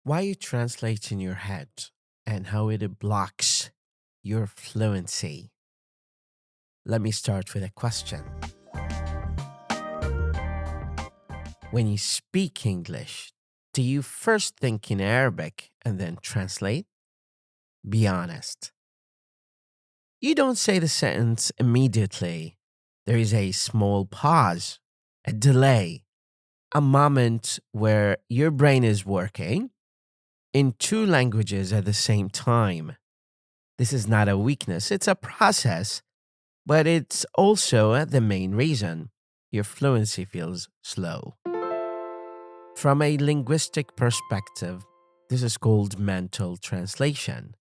Why you translate in your head and how it blocks your fluency. Let me start with a question. When you speak English, do you first think in Arabic and then translate? Be honest. You don't say the sentence immediately. There is a small pause, a delay, a moment where your brain is working in two languages at the same time. This is not a weakness, it's a process, but it's also the main reason your fluency feels slow. From a linguistic perspective, this is called mental translation.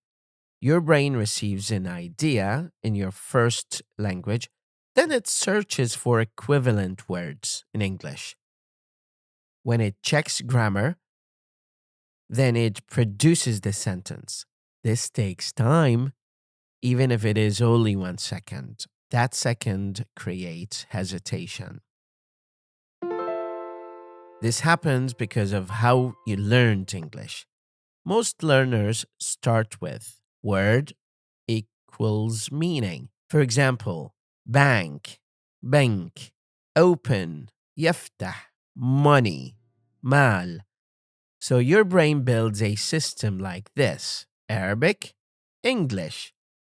Your brain receives an idea in your first language, then it searches for equivalent words in English. When it checks grammar, then it produces the sentence. This takes time, even if it is only 1 second. That second creates hesitation. This happens because of how you learned English. Most learners start with word equals meaning. For example, bank, bank, open, يفتح, money, mal. So your brain builds a system like this: Arabic, English,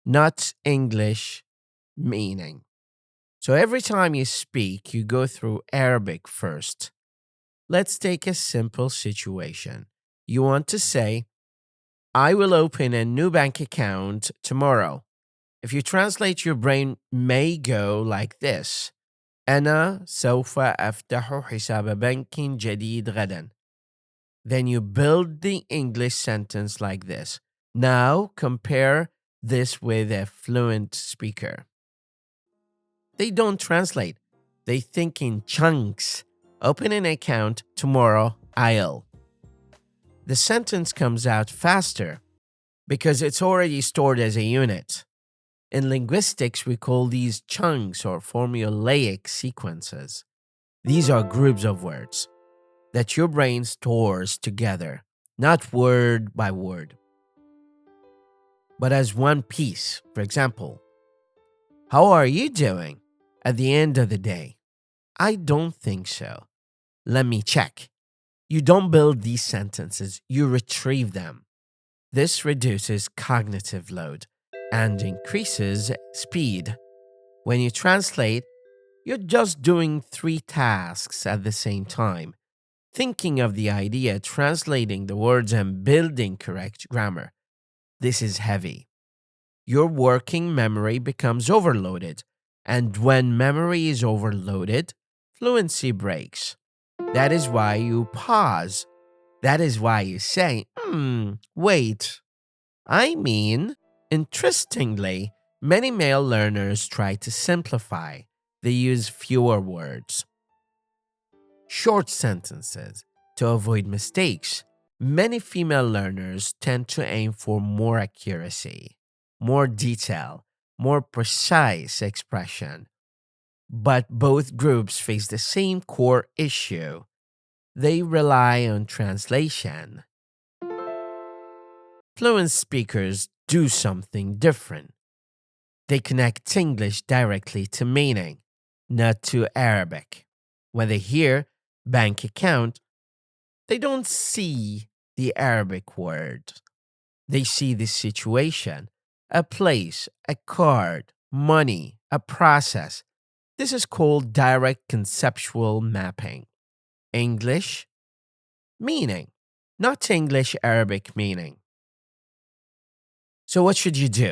not English, meaning. So every time you speak, you go through Arabic first. Let's take a simple situation. You want to say, I will open a new bank account tomorrow. If you translate, your brain may go like this: أنا سوف أفتح حساب بنك جديد غدا. Then you build the English sentence like this. Now compare this with a fluent speaker. They don't translate. They think in chunks. Open an account tomorrow, I'll. The sentence comes out faster because it's already stored as a unit. In linguistics, we call these chunks or formulaic sequences. These are groups of words that your brain stores together, not word by word, but as one piece. For example, how are you doing at the end of the day? I don't think so. Let me check. You don't build these sentences, you retrieve them. This reduces cognitive load and increases speed. When you translate, you're just doing 3 tasks at the same time: thinking of the idea, translating the words, and building correct grammar. This is heavy. Your working memory becomes overloaded, and when memory is overloaded, fluency breaks. That is why you pause. That is why you say, wait. I mean, interestingly, many male learners try to simplify. They use fewer words, short sentences to avoid mistakes. Many female learners tend to aim for more accuracy, more detail, more precise expression. But both groups face the same core issue. They rely on translation. Fluent speakers do something different. They connect English directly to meaning, not to Arabic. When they hear bank account, they don't see the Arabic word. They see the situation, a place, a card, money, a process. This is called direct conceptual mapping. English, meaning, not English Arabic meaning. So what should you do?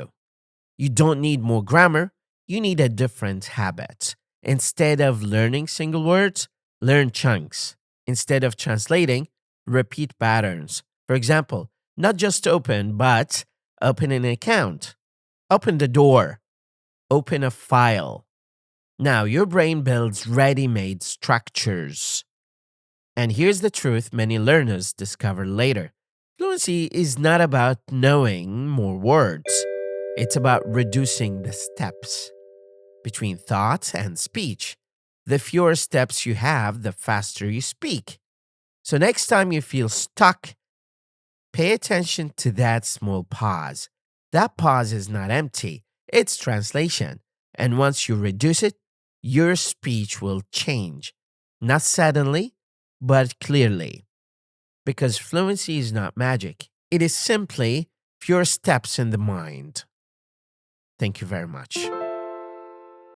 You don't need more grammar, you need a different habit. Instead of learning single words, learn chunks. Instead of translating, repeat patterns. For example, not just open, but open an account, open the door, open a file. Now your brain builds ready-made structures. And here's the truth many learners discover later. Fluency is not about knowing more words. It's about reducing the steps between thought and speech. The fewer steps you have, the faster you speak. So next time you feel stuck, Pay attention to that small pause. That pause is not empty, it's translation. And once you reduce it, your speech will change. Not suddenly, but clearly. Because fluency is not magic, it is simply fewer steps in the mind. Thank you very much.